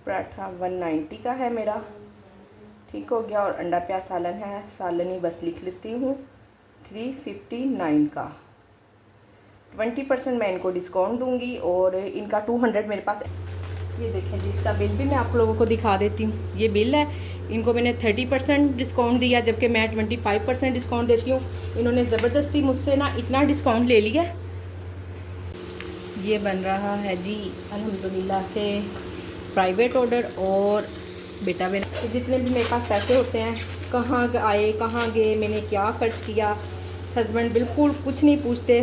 पराठा 190 का है मेरा, ठीक हो गया। और अंडा प्याज सालन है, सालन ही बस लिख लेती हूँ, 359 का। 20% मैं इनको डिस्काउंट दूंगी और इनका 200 मेरे पास। ये देखें जी, इसका बिल भी मैं आप लोगों को दिखा देती हूँ। ये बिल है, इनको मैंने 30% डिस्काउंट दिया, जबकि मैं 25% डिस्काउंट देती हूँ। इन्होंने ज़बरदस्ती मुझसे ना इतना डिस्काउंट ले लिया। ये बन रहा है जी अल्हम्दुलिल्लाह से प्राइवेट ऑर्डर। और बेटा मेरा, जितने भी मेरे पास पैसे होते हैं, कहाँ आए कहाँ गए, मैंने क्या खर्च किया, हस्बैंड बिल्कुल कुछ नहीं पूछते।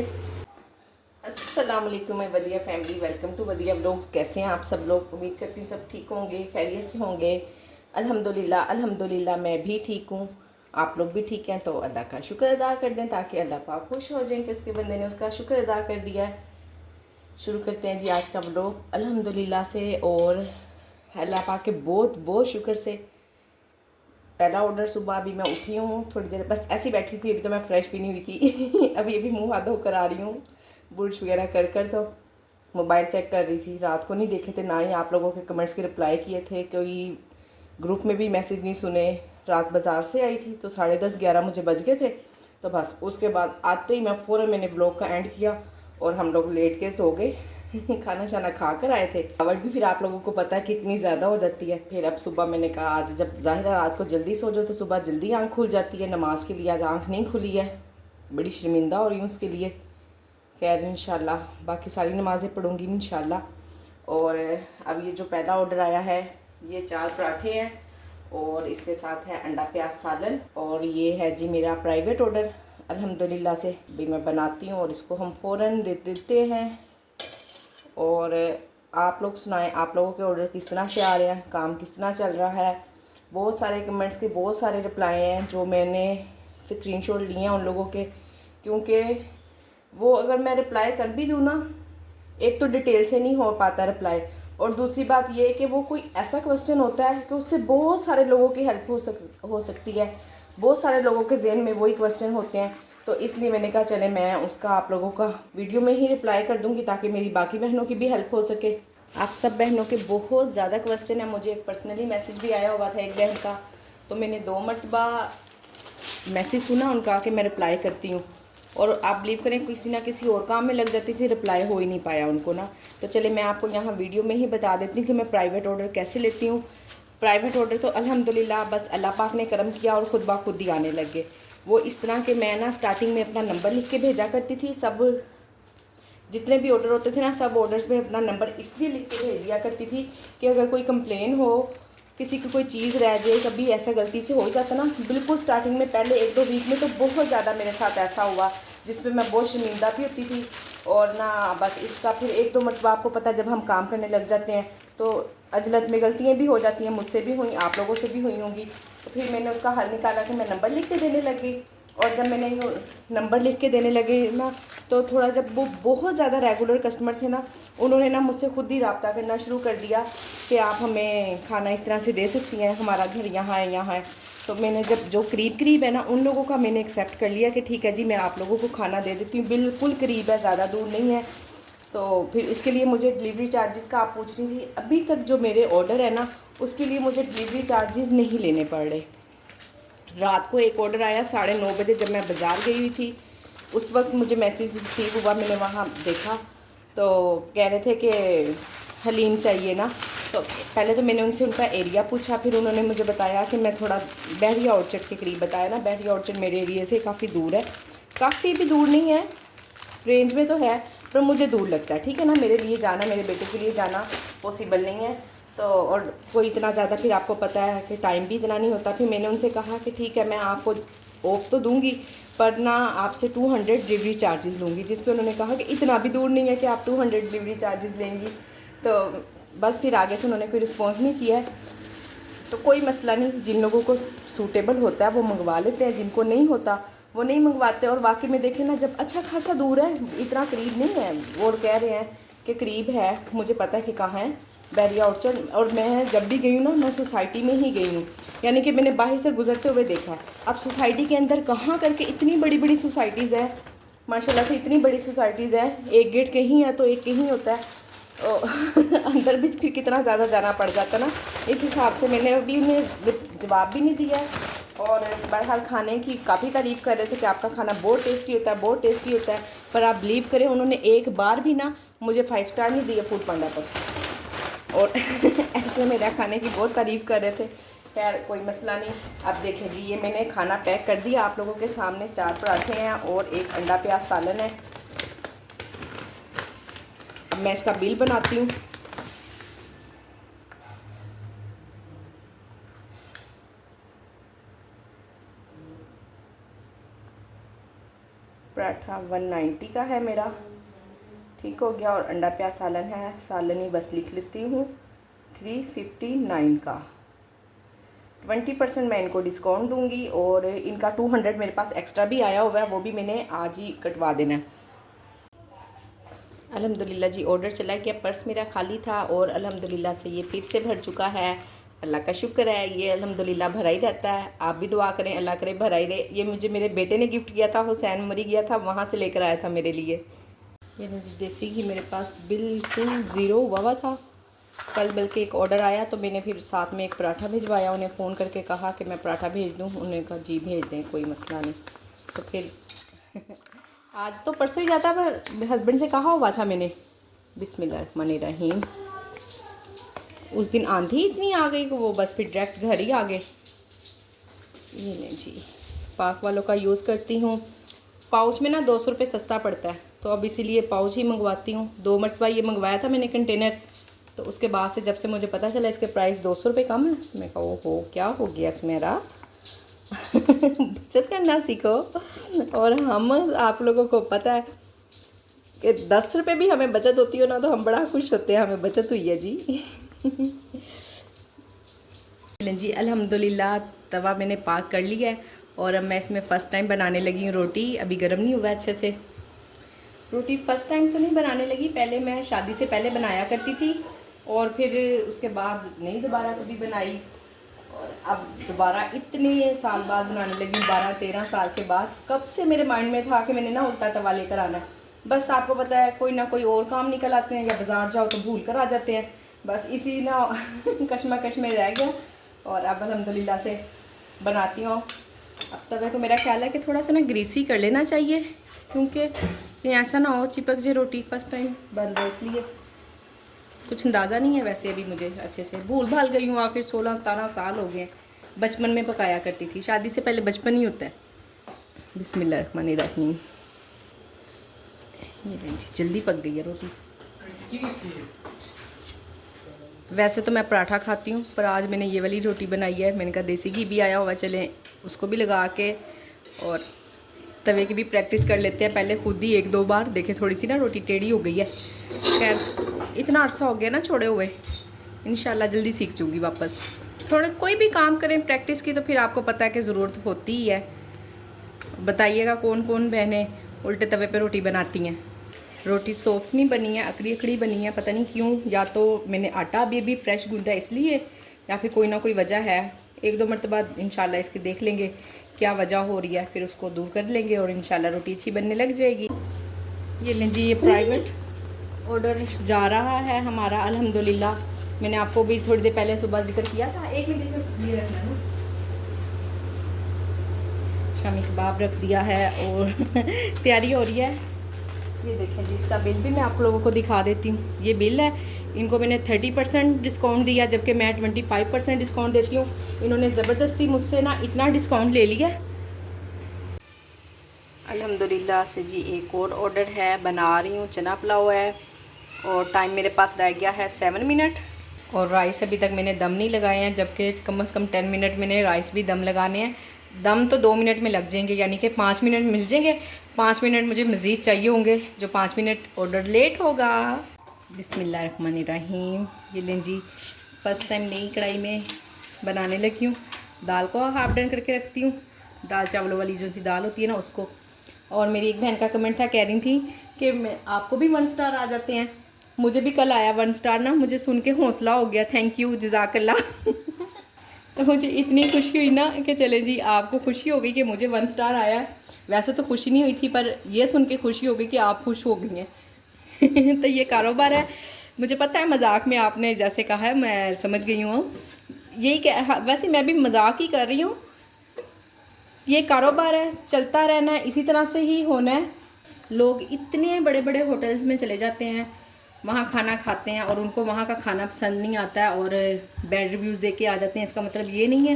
अस्सलाम वालेकुम मैं वदिया फैमिली, वेलकम टू वदिया व्लॉग्स। कैसे हैं आप सब लोग? उम्मीद करती हूँ सब ठीक होंगे, खैरियत से होंगे। अल्हम्दुलिल्लाह अल्हम्दुलिल्लाह मैं भी ठीक हूँ, आप लोग भी ठीक हैं। तो अल्लाह का शुक्र अदा कर दें ताकि अल्लाह पाक खुश हो जाएं कि उसके बंदे ने उसका शुक्र अदा कर दिया है। शुरू करते हैं जी आज का व्लॉग अल्हम्दुलिल्लाह से। और अल्लाह पाक के बहुत बहुत शुक्र से पहला ऑर्डर सुबह अभी मैं उठी हूँ, थोड़ी देर बस ऐसी बैठी थी। अभी तो मैं फ्रेश भी नहीं हुई थी अभी मुंह हाथ धोकर आ रही हूँ, बुर्श वगैरह कर तो मोबाइल चेक कर रही थी। रात को नहीं देखे थे, ना ही आप लोगों के कमेंट्स के रिप्लाई किए थे, कोई ग्रुप में भी मैसेज नहीं सुने। रात बाज़ार से आई थी तो 10:30-11 मुझे बज गए थे। तो बस उसके बाद आते ही मैं फ़ौरन मैंने ब्लॉग का एंड किया और हम लोग लेट के सो गए खाना शाना खा कर आए थे। थकावट भी फिर आप लोगों को पता है कितनी ज़्यादा हो जाती है। फिर अब सुबह मैंने कहा आज जब ज़ाहिर रात को जल्दी सो जाओ तो सुबह जल्दी आँख खुल जाती है। नमाज के लिए आज आँख नहीं खुली है, बड़ी शर्मिंदा हो रही हूँ उसके लिए। खैर इंशाल्लाह बाकी सारी नमाज़ें पढ़ूँगी इंशाल्लाह। और अब ये जो पहला ऑर्डर आया है, ये 4 पराठे हैं और इसके साथ है अंडा प्याज सालन। और ये है जी मेरा प्राइवेट ऑर्डर अल्हम्दुलिल्लाह से भी मैं बनाती हूँ और इसको हम फ़ौरन दे देते हैं। और आप लोग सुनाएं, आप लोगों के ऑर्डर किस तरह से आ रहे हैं, काम किस तरह चल रहा है। बहुत सारे कमेंट्स के बहुत सारे रिप्लाई हैं जो मैंने स्क्रीनशॉट लिए हैं उन लोगों के, क्योंकि वो अगर मैं रिप्लाई कर भी दूँ ना, एक तो डिटेल से नहीं हो पाता रिप्लाई, और दूसरी बात ये है कि वो कोई ऐसा क्वेश्चन होता है कि उससे बहुत सारे लोगों की हेल्प हो सकती है। बहुत सारे लोगों के जहन में वही क्वेश्चन होते हैं, तो इसलिए मैंने कहा चले मैं उसका आप लोगों का वीडियो में ही रिप्लाई कर दूंगी ताकि मेरी बाकी बहनों की भी हेल्प हो सके। आप सब बहनों के बहुत ज़्यादा क्वेश्चन है। मुझे एक पर्सनली मैसेज भी आया हुआ था एक बहन का, तो मैंने 2 मरतबा मैसेज सुना उनका कि मैं रिप्लाई करती हूँ, और आप बिलीव करें किसी ना किसी और काम में लग जाती थी, रिप्लाई हो ही नहीं पाया उनको ना। तो चले मैं आपको यहाँ वीडियो में ही बता देती हूँ कि मैं प्राइवेट ऑर्डर कैसे लेती हूँ। प्राइवेट ऑर्डर तो अल्हम्दुलिल्लाह बस अल्लाह पाक ने करम किया और ख़ुद ब खुद ही आने लग गए। वो इस तरह के मैं ना स्टार्टिंग में अपना नंबर लिख के भेजा करती थी। सब जितने भी ऑर्डर होते थे ना, सब ऑर्डर्स में अपना नंबर इसलिए लिख के भेज दिया करती थी कि अगर कोई कंप्लेन हो, किसी की कोई चीज़ रह जाए, कभी ऐसा गलती से हो ही जाता ना। बिल्कुल स्टार्टिंग में पहले 1-2 वीक में तो बहुत ज़्यादा मेरे साथ ऐसा हुआ जिसमें मैं बहुत शर्मिंदा भी होती थी। और ना बस इसका फिर 1-2 मरतबा आपको पता है जब हम काम करने लग जाते हैं तो अजलत में गलतियाँ भी हो जाती हैं, मुझसे भी हुई, आप लोगों से भी हुई होंगी। तो फिर मैंने उसका हल निकाला कि मैं नंबर लिख के देने लगी। और जब मैंने नंबर लिख के देने लगे ना, तो थोड़ा जब वो बहुत ज़्यादा रेगुलर कस्टमर थे ना, उन्होंने ना मुझसे खुद ही रब्ता करना शुरू कर दिया कि आप हमें खाना इस तरह से दे सकती हैं, हमारा घर यहाँ है यहाँ है। तो मैंने जब जो करीब है ना उन लोगों का मैंने एक्सेप्ट कर लिया कि ठीक है जी मैं आप लोगों को खाना दे देती हूँ, बिल्कुल करीब है, ज़्यादा दूर नहीं है। तो फिर इसके लिए मुझे डिलीवरी चार्जेस का आप पूछ रही थी, अभी तक जो मेरे ऑर्डर है ना उसके लिए मुझे डिलीवरी चार्जेस नहीं लेने पड़ रहे। रात को एक ऑर्डर आया 9:30 बजे, जब मैं बाज़ार गई हुई थी उस वक्त मुझे मैसेज रिसीव हुआ। मैंने वहाँ देखा तो कह रहे थे कि हलीम चाहिए ना। तो पहले तो मैंने उनसे उनका एरिया पूछा, फिर उन्होंने मुझे बताया कि मैं थोड़ा बहरिया ऑर्चर्ड के करीब, बताया ना बहरिया ऑर्चर्ड मेरे एरिए से काफ़ी दूर है। काफ़ी भी दूर नहीं है, रेंज में तो है, पर मुझे दूर लगता है। ठीक है ना, मेरे लिए जाना, मेरे बेटे के लिए जाना पॉसिबल नहीं है। तो और कोई इतना ज़्यादा फिर आपको पता है कि टाइम भी इतना नहीं होता। फिर मैंने उनसे कहा कि ठीक है मैं आपको ऑफ तो दूंगी, पर ना आपसे 200 डिलीवरी चार्जेस लूँगी। जिस पे उन्होंने कहा कि इतना भी दूर नहीं है कि आप 200 डिलीवरी चार्जेस लेंगी। तो बस फिर आगे से उन्होंने कोई रिस्पॉन्स नहीं किया है। तो कोई मसला नहीं, जिन लोगों को सूटेबल होता है वो मंगवा लेते हैं, जिनको नहीं होता वो नहीं मंगवाते। और वाकई में देखें ना, जब अच्छा खासा दूर है, इतना करीब नहीं है, और कह रहे हैं कि करीब है, मुझे पता है कि कहाँ है बहरिया ऑर्चर्ड। और मैं जब भी गई हूँ ना, मैं सोसाइटी में ही गई हूँ, यानी कि मैंने बाहर से गुजरते हुए देखा। अब सोसाइटी के अंदर कहाँ करके इतनी बड़ी बड़ी सोसाइटीज़ हैं माशाल्लाह से, इतनी बड़ी सोसाइटीज़ हैं, एक गेट कहीं है तो एक कहीं होता है। अंदर भी फिर कितना ज़्यादा जाना पड़ जाता ना, इस हिसाब से मैंने अभी उन्हें जवाब भी नहीं दिया। और बहरहाल खाने की काफ़ी तारीफ़ कर रहे थे कि आपका खाना बहुत टेस्टी होता है, बहुत टेस्टी होता है। पर आप बिलीव करें, उन्होंने एक बार भी ना मुझे 5 स्टार नहीं दिए फूड पांडा पर। और ऐसे मेरा खाने की बहुत तारीफ़ कर रहे थे। खैर कोई मसला नहीं। अब देखें जी, ये मैंने खाना पैक कर दिया आप लोगों के सामने। 4 पराठे हैं और एक अंडा प्याज सालन है। अब मैं इसका बिल बनाती हूँ। पराठा 190 का है मेरा, ठीक हो गया। और अंडा प्याज सालन है, सालन ही बस लिख लेती हूँ, 359 का। 20% मैं इनको डिस्काउंट दूंगी। और इनका 200 मेरे पास एक्स्ट्रा भी आया हुआ है, वो भी मैंने आज ही कटवा देना है। अल्हम्दुलिल्लाह जी, ऑर्डर चला गया। पर्स मेरा खाली था और अल्हम्दुलिल्लाह से ये फिर से भर चुका है। अल्लाह का शुक्र है, ये अल्हम्दुलिल्लाह भरा ही रहता है। आप भी दुआ करें, अल्लाह करे भरा ही रहे। ये मुझे मेरे बेटे ने गिफ्ट किया था, हुसैन मरी गया था, वहाँ से लेकर आया था मेरे लिए। ये देसी घी मेरे पास बिल्कुल ज़ीरो हुआ था। कल बल्कि एक ऑर्डर आया तो मैंने फिर साथ में एक पराठा भिजवाया। उन्हें फ़ोन करके कहा कि मैं पराठा भेज दूँ। उन्होंने कहा जी भेज दें, कोई मसला नहीं। तो फिर आज तो परसों ही जाता, पर हस्बैंड से कहा हुआ था मैंने। बिस्मिल्लाहिर्रहमानिर्रहीम। उस दिन आंधी इतनी आ गई कि वो बस फिर डायरेक्ट घर ही आ गए। ये नहीं जी, पाक वालों का यूज़ करती हूँ। पाउच में ना 200 रुपये सस्ता पड़ता है, तो अब इसीलिए पाउच ही मंगवाती हूँ। 2 मरतबा ये मंगवाया था मैंने कंटेनर, तो उसके बाद से जब से मुझे पता चला इसके प्राइस 200 रुपये कम है, मैं कहा ओहो क्या हो गया सुमेरा। बचत करना सीखो। और हम आप लोगों को पता है कि 10 रुपये भी हमें बचत होती हो ना, तो हम बड़ा खुश होते हैं, हमें बचत हुई है जी। जी अल्हम्दुलिल्लाह तवा मैंने पाक कर लिया है। और अब मैं इसमें फ़र्स्ट टाइम बनाने लगी हूँ रोटी। अभी गर्म नहीं हुआ अच्छे से। रोटी फ़र्स्ट टाइम तो नहीं बनाने लगी, पहले मैं शादी से पहले बनाया करती थी और फिर उसके बाद नहीं दोबारा कभी बनाई। और अब दोबारा इतने साल बाद बनाने लगी, 12-13 साल के बाद। कब से मेरे माइंड में था कि मैंने ना उल्टा तवा लेकर आना है। बस आपको पता है, कोई ना कोई और काम निकल आते हैं या बाज़ार जाओ तो भूल कर आ जाते हैं। बस इसी ना कश्मकश में रह गया। और अब अल्हम्दुलिल्लाह से बनाती हूँ। अब तवे को मेरा ख्याल है कि थोड़ा सा ना ग्रीसी कर लेना चाहिए, क्योंकि कहीं ऐसा ना हो चिपक जाए रोटी। फर्स्ट टाइम बन रहा है इसलिए कुछ अंदाज़ा नहीं है। वैसे अभी मुझे अच्छे से भूल भाल गई हूँ, आखिर 16-17 साल हो गए। बचपन में पकाया करती थी, शादी से पहले बचपन ही होता है। बिस्मिल्लाहिर्रहमानिर्रहीम। ये जल्दी पक गई है रोटी। वैसे तो मैं पराठा खाती हूँ, पर आज मैंने ये वाली रोटी बनाई है। मैंने कहा देसी घी भी आया हुआ, चलें उसको भी लगा के और तवे की भी प्रैक्टिस कर लेते हैं। पहले खुद ही 1-2 बार देखें, थोड़ी सी ना रोटी टेढ़ी हो गई है। खैर इतना अरसा हो गया ना छोड़े हुए, इंशाल्लाह जल्दी सीख जाऊँगी वापस। थोड़ा कोई भी काम करें प्रैक्टिस की, तो फिर आपको पता है कि ज़रूरत होती ही है। बताइएगा कौन कौन बहनें उल्टे तवे पे रोटी बनाती हैं। रोटी सॉफ्ट नहीं बनी है, अकड़ी अकड़ी बनी है, पता नहीं क्यों। या तो मैंने आटा अभी फ्रेश गूंदा इसलिए, या फिर कोई ना कोई वजह है। 1-2 मरतबा इंशाल्लाह इसके देख लेंगे क्या वजह हो रही है, फिर उसको दूर कर लेंगे और इंशाल्लाह रोटी अच्छी बनने लग जाएगी। ये लें जी, ये प्राइवेट ऑर्डर जा रहा है हमारा अल्हम्दुलिल्लाह। मैंने आपको भी थोड़ी देर पहले सुबह जिक्र किया था। 1 मिनट इसमें ये रखना है, शामी कबाब रख दिया है और तैयारी हो रही है। ये देखें जी, इसका बिल भी मैं आप लोगों को दिखा देती हूँ। ये बिल है, इनको मैंने 30% डिस्काउंट दिया, जबकि मैं 25% डिस्काउंट देती हूँ। इन्होंने ज़बरदस्ती मुझसे ना इतना डिस्काउंट ले लिया। अल्हम्दुलिल्लाह से जी एक और ऑर्डर है, बना रही हूँ। चना पुलाव है और टाइम मेरे पास रह गया है 7 मिनट। और राइस अभी तक मैंने दम नहीं लगाए हैं, जबकि कम से कम 10 मिनट मैंने राइस भी दम लगाने हैं। दम तो 2 मिनट में लग जाएंगे, यानी कि 5 मिनट मिल जाएंगे। 5 मिनट मुझे मज़ीद चाहिए होंगे, जो 5 मिनट ऑर्डर लेट होगा। बिस्मिल्लाहिर्रहमानिर्रहीम। ये लें जी, फ़र्स्ट टाइम नई कढ़ाई में बनाने लगी हूँ। दाल को हाफ डन करके रखती हूँ, दाल चावलों वाली जो सी दाल होती है ना उसको। और मेरी एक बहन का कमेंट था, कह रही थी कि मैं आपको भी 1 स्टार आ जाते हैं। मुझे भी कल आया 1 स्टार ना, मुझे सुन के हौसला हो गया। थैंक यू, जज़ाकल्लाह। तो मुझे इतनी खुशी हुई ना कि चले जी, आपको खुशी हो गई कि मुझे 1 स्टार आया। वैसे तो खुशी नहीं हुई थी, पर ये सुन के खुशी हो गई कि आप खुश हो गई हैं। तो ये कारोबार है, मुझे पता है मजाक में आपने जैसे कहा है, मैं समझ गई हूँ। यही कह, वैसे मैं भी मजाक ही कर रही हूँ। ये कारोबार है, चलता रहना है, इसी तरह से ही होना है। लोग इतने बड़े बड़े होटल्स में चले जाते हैं, वहाँ खाना खाते हैं और उनको वहाँ का खाना पसंद नहीं आता है और बैड रिव्यूज़ दे के आ जाते हैं। इसका मतलब ये नहीं है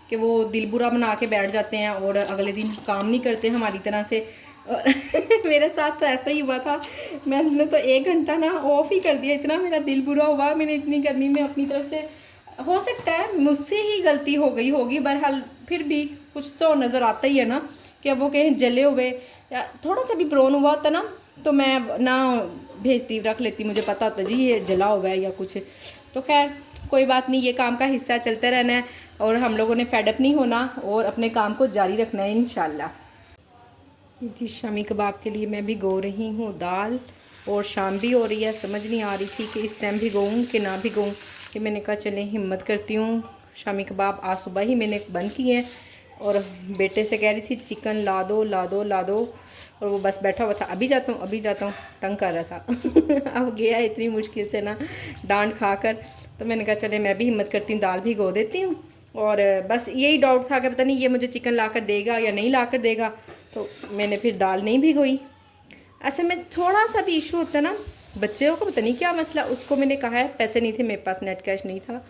कि वो दिल बुरा बना के बैठ जाते हैं और अगले दिन काम नहीं करते हमारी तरह से। और मेरे साथ तो ऐसा ही हुआ था, मैंने तो 1 घंटा ना ऑफ ही कर दिया, इतना मेरा दिल बुरा हुआ। मैंने इतनी गर्मी में अपनी तरफ से, हो सकता है मुझसे ही गलती हो गई होगी, बहरहाल फिर भी कुछ तो नज़र आता ही है ना कि अब वो कहीं जले हुए या थोड़ा सा भी ब्राउन हुआ होता ना तो मैं ना भेजती, रख लेती, मुझे पता होता जी ये जला हुआ है या कुछ। तो खैर कोई बात नहीं, ये काम का हिस्सा, चलते रहना है और हम लोगों ने फेडअप नहीं होना और अपने काम को जारी रखना है इंशाल्लाह। जी शामी कबाब के लिए मैं भिगो रही हूँ दाल और शाम भी हो रही है, समझ नहीं आ रही थी कि इस टाइम भिगोऊँ कि ना भिगोऊँ, कि मैंने कहा चलें हिम्मत करती हूँ। शामी कबाब आज सुबह ही मैंने बंद किए हैं और बेटे से कह रही थी चिकन ला दो ला दो ला दो, और वो बस बैठा हुआ था, अभी जाता हूँ अभी जाता हूँ, तंग कर रहा था। अब गया इतनी मुश्किल से ना डांट खाकर, तो मैंने कहा चले मैं भी हिम्मत करती हूँ, दाल भिगो देती हूँ। और बस यही डाउट था कि पता नहीं ये मुझे चिकन ला कर देगा या नहीं ला कर देगा, तो मैंने फिर दाल नहीं भिगोई। असल में थोड़ा सा भी इशू होता ना, बच्चों को पता नहीं क्या मसला। उसको मैंने कहा है, पैसे नहीं थे मेरे पास, नेट कैश नहीं था,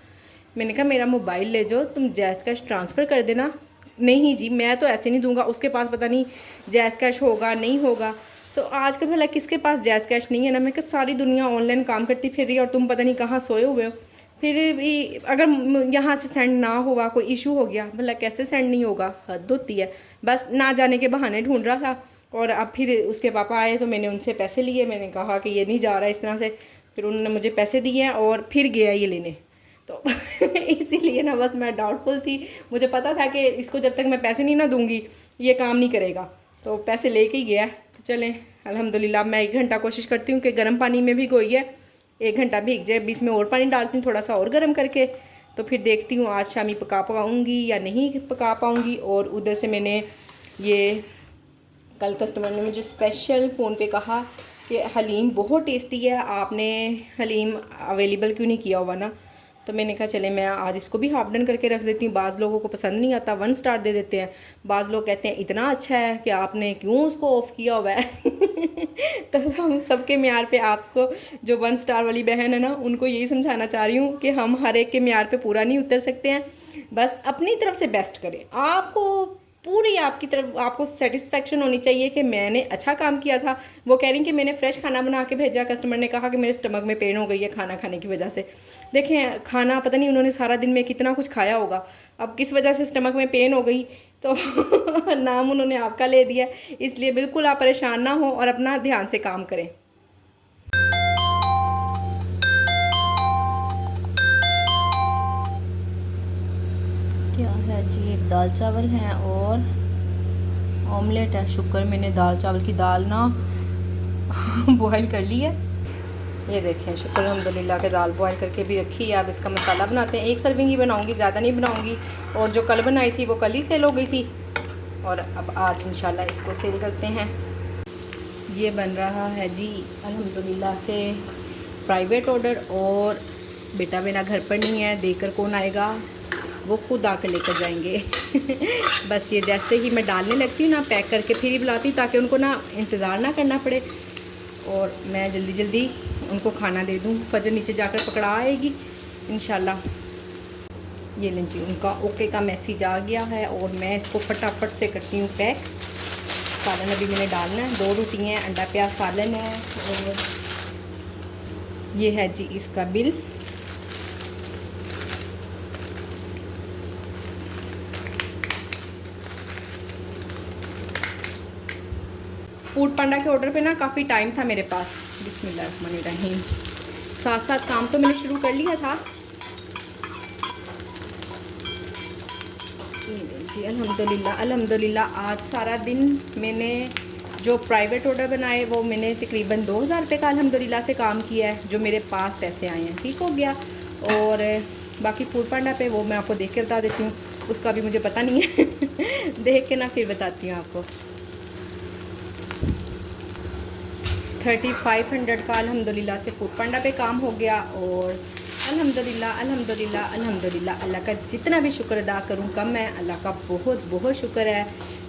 मैंने कहा मेरा मोबाइल ले जाओ, तुम जैज़ कैश ट्रांसफ़र कर देना। नहीं जी मैं तो ऐसे नहीं दूंगा, उसके पास पता नहीं जैज़ कैश होगा नहीं होगा। तो आजकल भला किसके पास जैज़ कैश नहीं है ना। मैं कहा सारी दुनिया ऑनलाइन काम करती फिर रही है और तुम पता नहीं कहाँ सोए हुए हो। फिर भी अगर यहाँ से सेंड ना हुआ, कोई इशू हो गया, भला कैसे सेंड नहीं होगा, हद होती है। बस ना जाने के बहाने ढूंढ रहा था और अब फिर उसके पापा आए तो मैंने उनसे पैसे लिए, मैंने कहा कि ये नहीं जा रहा इस तरह से, फिर उन्होंने मुझे पैसे दिए हैं और फिर गया ये लेने। तो इसीलिए ना बस मैं डाउटफुल थी, मुझे पता था कि इसको जब तक मैं पैसे नहीं ना दूंगी ये काम नहीं करेगा, तो पैसे लेके ही गया। तो चलें अल्हम्दुलिल्लाह। मैं 1 घंटा कोशिश करती हूँ कि गर्म पानी में भिगोई है, 1 घंटा भीग जाए, बीच में और पानी डालती हूँ थोड़ा सा और गर्म करके, तो फिर देखती हूँ आज शामी पका पाऊँगी या नहीं पका पाऊँगी। और उधर से मैंने ये कल कस्टमर ने मुझे स्पेशल फ़ोन पे कहा कि हलीम बहुत टेस्टी है, आपने हलीम अवेलेबल क्यों नहीं किया हुआ ना। तो मैंने कहा चले मैं आज इसको भी हाफ डन करके रख देती हूँ। बाज़ लोगों को पसंद नहीं आता, 1 स्टार दे देते हैं, बाज़ लोग कहते हैं इतना अच्छा है कि आपने क्यों उसको ऑफ़ किया हुआ है। तो हम सबके म्यार पे, आपको जो 1 स्टार वाली बहन है ना उनको यही समझाना चाह रही हूँ कि हम हर एक के म्यार पे पूरा नहीं उतर सकते हैं, बस अपनी तरफ से बेस्ट करें। आपको पूरी आपकी तरफ आपको सेटिस्फेक्शन होनी चाहिए कि मैंने अच्छा काम किया था। वो कह रही कि मैंने फ़्रेश खाना बना के भेजा, कस्टमर ने कहा कि मेरे स्टमक में पेन हो गई है खाना खाने की वजह से। देखें खाना पता नहीं उन्होंने सारा दिन में कितना कुछ खाया होगा, अब किस वजह से स्टमक में पेन हो गई तो नाम उन्होंने आपका ले दिया। इसलिए बिल्कुल आप परेशान ना हो और अपना ध्यान से काम करें। क्या है जी, एक दाल चावल हैं और ऑमलेट है। शुक्र मैंने दाल चावल की दाल ना बॉयल कर ली है, ये देखें शुक्र अल्हम्दुलिल्लाह के दाल बॉयल करके भी रखी है। अब इसका मसाला बनाते हैं, 1 सर्विंग ही बनाऊंगी, ज़्यादा नहीं बनाऊंगी। और जो कल बनाई थी वो कल ही सेल हो गई थी और अब आज इंशाल्लाह इसको सेल करते हैं। ये बन रहा है जी अल्हम्दुलिल्लाह से प्राइवेट ऑर्डर, और बेटा मेरा घर पर नहीं है, देकर कौन आएगा, वो खुद आकर लेकर जाएंगे। बस ये जैसे ही मैं डालने लगती हूँ ना पैक करके फिर ही बुलाती हूँ ताकि उनको ना इंतज़ार ना करना पड़े और मैं जल्दी जल्दी उनको खाना दे दूँ। फजर नीचे जाकर पकड़ा आएगी इंशाल्लाह। ये लें जी, उनका ओके का मैसेज आ गया है और मैं इसको फटाफट से करती हूँ पैक। सालन अभी मैंने डालना है, 2 रोटी हैं, अंडा प्याज सालन है और ये है जी इसका बिल। फूड पांडा के ऑर्डर पे ना काफ़ी टाइम था मेरे पास। बिस्मिल्लाहिर्रहमानिर्रहीम। साथ साथ काम तो मैंने शुरू कर लिया था। जी अल्हम्दुलिल्लाह अल्हम्दुलिल्लाह आज सारा दिन मैंने जो प्राइवेट ऑर्डर बनाए वो मैंने तकरीबन 2000 रुपये का अल्हम्दुलिल्लाह से काम किया है, जो मेरे पास पैसे आए हैं, ठीक हो गया। और बाकी फूड पांडा पे वो मैं आपको देख के बता देती हूँ, उसका भी मुझे पता नहीं है। देख के ना फिर बताती हूँ आपको। 3500 का अल्हम्दुलिल्लाह से फूड पांडा पे काम हो गया। और अल्हम्दुलिल्लाह अल्हम्दुलिल्लाह अल्हम्दुलिल्लाह, अल्लाह का जितना भी शुक्र अदा करूँ कम है। अल्लाह का बहुत बहुत शुक्र है।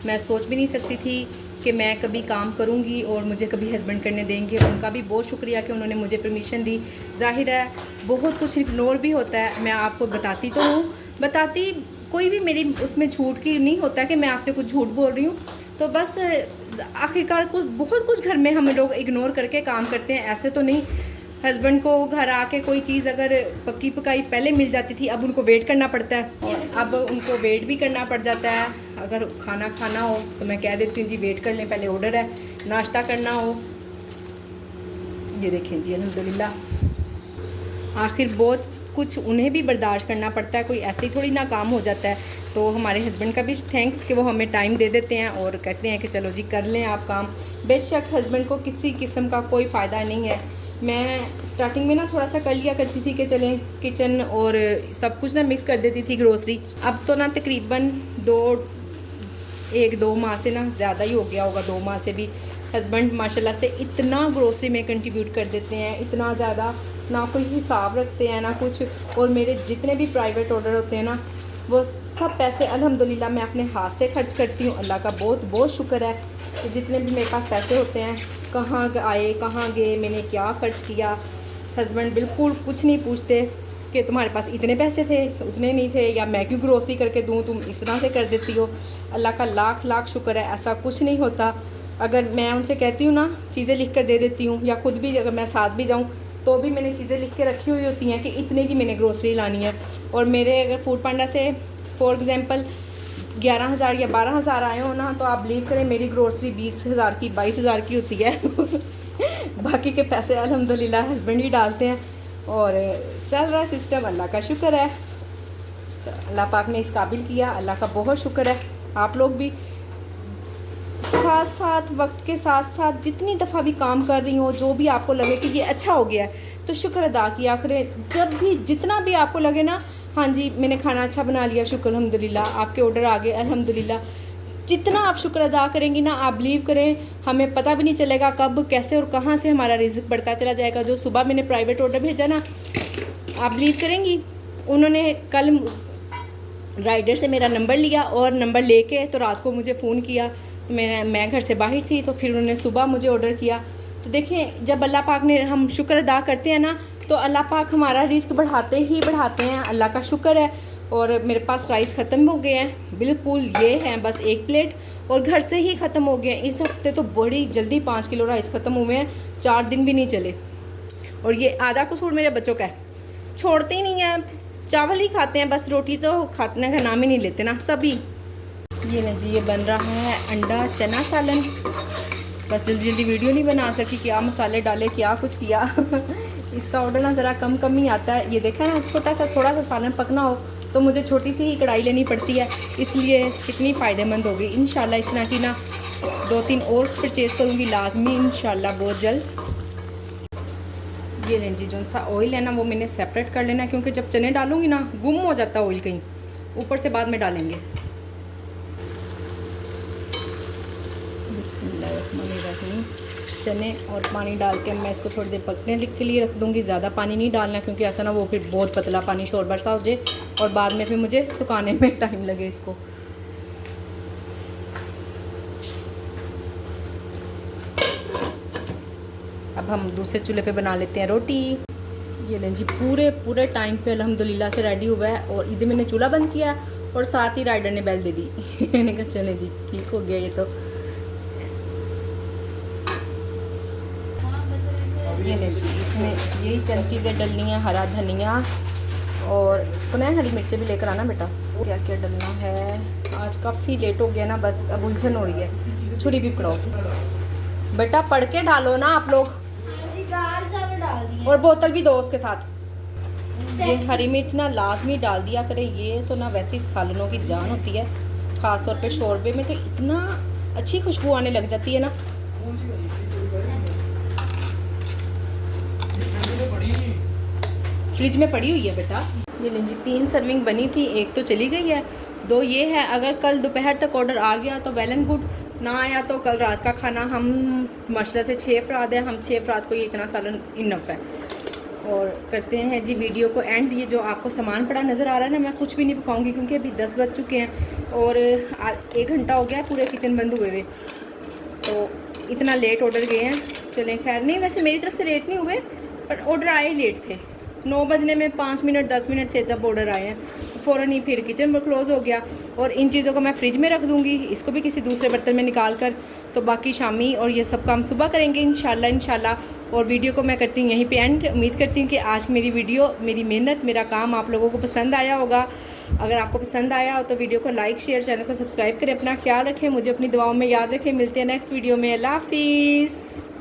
मैं सोच भी नहीं सकती थी कि मैं कभी काम करूँगी और मुझे कभी हस्बैंड करने देंगे। उनका भी बहुत शुक्रिया कि उन्होंने मुझे परमिशन दी। जाहिर है बहुत कुछ इग्नोर भी होता है, मैं आपको बताती तो हूँ, बताती कोई भी मेरी उसमें झूठ की नहीं होता कि मैं आपसे कुछ झूठ बोल रही हूँ। तो बस आखिरकार कुछ बहुत कुछ घर में हम लोग इग्नोर करके काम करते हैं। ऐसे तो नहीं, हस्बैंड को घर आके कोई चीज़ अगर पक्की पकाई पहले मिल जाती थी, अब उनको वेट करना पड़ता है। और अब उनको वेट भी करना पड़ जाता है। अगर खाना खाना हो तो मैं कह देती हूँ जी वेट कर लें, पहले ऑर्डर है। नाश्ता करना हो, ये देखें जी अल्हम्दुलिल्लाह, आखिर बहुत कुछ उन्हें भी बर्दाश्त करना पड़ता है, कोई ऐसे ही थोड़ी ना काम हो जाता है। तो हमारे हस्बैंड का भी थैंक्स कि वो हमें टाइम दे देते हैं और कहते हैं कि चलो जी कर लें आप काम। बेशक हस्बैंड को किसी किस्म का कोई फ़ायदा नहीं है। मैं स्टार्टिंग में ना थोड़ा सा कर लिया करती थी कि चलें किचन और सब कुछ ना मिक्स कर देती थी ग्रोसरी। अब तो ना तकरीबन 1-2 माह से ना ज़्यादा ही हो गया होगा, 2 माह से भी हस्बैंड माशाल्लाह से इतना ग्रोसरी में कंट्रीब्यूट कर देते हैं, इतना ज़्यादा, ना कोई हिसाब रखते हैं ना कुछ। और मेरे जितने भी प्राइवेट ऑर्डर होते हैं ना, वो सब पैसे अल्हम्दुलिल्लाह मैं अपने हाथ से खर्च करती हूँ। अल्लाह का बहुत बहुत शुक्र है कि जितने भी मेरे पास पैसे होते हैं, कहाँ आए कहाँ गए, मैंने क्या खर्च किया, हस्बैंड बिल्कुल कुछ नहीं पूछते कि तुम्हारे पास इतने पैसे थे, उतने नहीं थे, या मैं क्यों ग्रोसरी करके दूँ, तुम इस तरह से कर देती हो। अल्लाह का लाख लाख शुक्र है, ऐसा कुछ नहीं होता। अगर मैं उनसे कहती हूँ ना, चीज़ें लिख कर दे देती हूँ, या खुद भी अगर मैं साथ भी जाऊँ तो भी मैंने चीज़ें लिख के रखी हुई होती हैं कि इतने की मैंने ग्रोसरी लानी है। और मेरे अगर फूड पांडा से फॉर एग्ज़ाम्पल 11,000 या 12,000 आए हो ना, तो आप बिलीव करें मेरी ग्रोसरी 20,000 की 22,000 की होती है। बाकी के पैसे अल्हम्दुलिल्लाह हस्बैंड ही डालते हैं और चल रहा है सिस्टम, अल्लाह का शुक्र है। तो अल्लाह पाक ने इस काबिल किया, अल्लाह का बहुत शुक्र है। आप लोग भी साथ साथ वक्त के साथ साथ जितनी दफ़ा भी काम कर रही हो, जो भी आपको लगे कि ये अच्छा हो गया है तो शुक्र अदा किया करें। जब भी जितना भी आपको लगे ना, हाँ जी मैंने खाना अच्छा बना लिया, शुक्र अल्हम्दुलिल्लाह, आपके ऑर्डर आ गए अल्हम्दुलिल्लाह, जितना आप शुक्र अदा करेंगी ना, आप बिलीव करें हमें पता भी नहीं चलेगा कब कैसे और कहाँ से हमारा रिज़्क बढ़ता चला जाएगा। जो सुबह मैंने प्राइवेट ऑर्डर भेजा ना, आप बिलीव करेंगी, उन्होंने कल राइडर से मेरा नंबर लिया और नंबर लेके तो रात को मुझे फ़ोन किया। मैं घर से बाहर थी, तो फिर उन्होंने सुबह मुझे ऑर्डर किया। तो देखिए जब अल्लाह पाक ने, हम शुक्र अदा करते हैं ना, तो अल्लाह पाक हमारा रिस्क बढ़ाते ही बढ़ाते हैं। अल्लाह का शुक्र है। और मेरे पास राइस ख़त्म हो गए हैं, बिल्कुल ये हैं बस 1 प्लेट, और घर से ही ख़त्म हो गए हैं। इस हफ्ते तो बड़ी जल्दी 5 किलो राइस ख़त्म हुए हैं, 4 दिन भी नहीं चले। और ये आधा कसूर मेरे बच्चों का है, छोड़ते ही नहीं है, चावल ही खाते हैं बस, रोटी तो खाने का नाम ही नहीं लेते ना सभी। ये ना जी, ये बन रहा है अंडा चना सालन। बस जल्दी जल्दी वीडियो नहीं बना सकी, क्या मसाले डाले क्या कुछ किया। इसका ऑर्डर ना ज़रा कम कम ही आता है। ये देखा ना, छोटा सा थोड़ा सा सालन पकना हो तो मुझे छोटी सी ही कढ़ाई लेनी पड़ती है, इसलिए कितनी फ़ायदेमंद होगी। इंशाल्लाह इस तरह की ना 2-3 और परचेज़ करूँगी लाजमी इंशाल्लाह बहुत जल्द। ये लें जी, जो सा ऑयल है ना वो मैंने सेपरेट कर लेना, क्योंकि जब चने डालूँगी ना गुम हो जाता है ऑयल कहीं, ऊपर से बाद में डालेंगे। बिस्मिल्लाहिर्रहमानिर्रहीम। चने और पानी डाल के मैं इसको थोड़ी देर पकने के लिए रख दूँगी। ज़्यादा पानी नहीं डालना, क्योंकि ऐसा ना वो फिर बहुत पतला पानी शोरबा सा हो जाए और बाद में फिर मुझे सुखाने में टाइम लगे इसको। अब हम दूसरे चूल्हे पे बना लेते हैं रोटी। ये लें जी, पूरे टाइम पे अल्हम्दुलिल्लाह से रेडी हुआ है। और इधर मैंने चूल्हा बंद किया और साथ ही राइडर ने बेल दे दी। मैंने कहा चले जी ठीक हो गया ये तो। ये लें जी, इसमें यही चंद चीज़ें डलनी है, हरा धनिया और पुनः हरी मिर्चें भी लेकर आना बेटा। क्या क्या डलना है, आज काफ़ी लेट हो गया ना, बस अब उलझन हो रही है। छुरी भी पकड़ाओ बेटा, पढ़ के डालो ना आप लोग, और बोतल भी दो उसके साथ। ये हरी मिर्च ना लाजमी डाल दिया करें, ये तो ना वैसे ही सालनों की जान होती है। ख़ास तौर पे शोरबे में तो इतना अच्छी खुशबू आने लग जाती है ना। फ्रिज में पड़ी हुई है बेटा। ये लें जी, 3 सर्विंग बनी थी, 1 तो चली गई है, 2 ये है। अगर कल दोपहर तक ऑर्डर आ गया तो वेल एंड गुड, ना आया तो कल रात का खाना हम माशाल्लाह से 6 अफराद हैं, हम 6 अफराद को ये इतना सालन इनफ है। और करते हैं जी वीडियो को एंड। ये जो आपको सामान पड़ा नज़र आ रहा है ना, मैं कुछ भी नहीं पकाऊंगी क्योंकि अभी 10 बज चुके हैं और 1 घंटा हो गया है पूरे किचन बंद हुए हुए, तो इतना लेट ऑर्डर गए हैं। चलें खैर, नहीं वैसे मेरी तरफ से लेट नहीं हुए, पर ऑर्डर आए लेट थे। 9 बजने में 5 मिनट 10 मिनट थे तब ऑर्डर आए हैं, फ़ौरन ही फिर किचन में क्लोज़ हो गया। और इन चीज़ों को मैं फ्रिज में रख दूँगी, इसको भी किसी दूसरे बर्तन में निकाल कर, तो बाकी शामी और ये सब काम सुबह करेंगे इंशाल्लाह। और वीडियो को मैं करती हूँ यहीं पे एंड। उम्मीद करती हूँ कि आज मेरी वीडियो, मेरी मेहनत, मेरा काम आप लोगों को पसंद आया होगा। अगर आपको पसंद आया हो तो वीडियो को लाइक शेयर, चैनल को सब्सक्राइब करें। अपना ख्याल रखें, मुझे अपनी दुआओं में याद रखें। मिलते हैं नेक्स्ट वीडियो में। अल्लाह हाफिज़।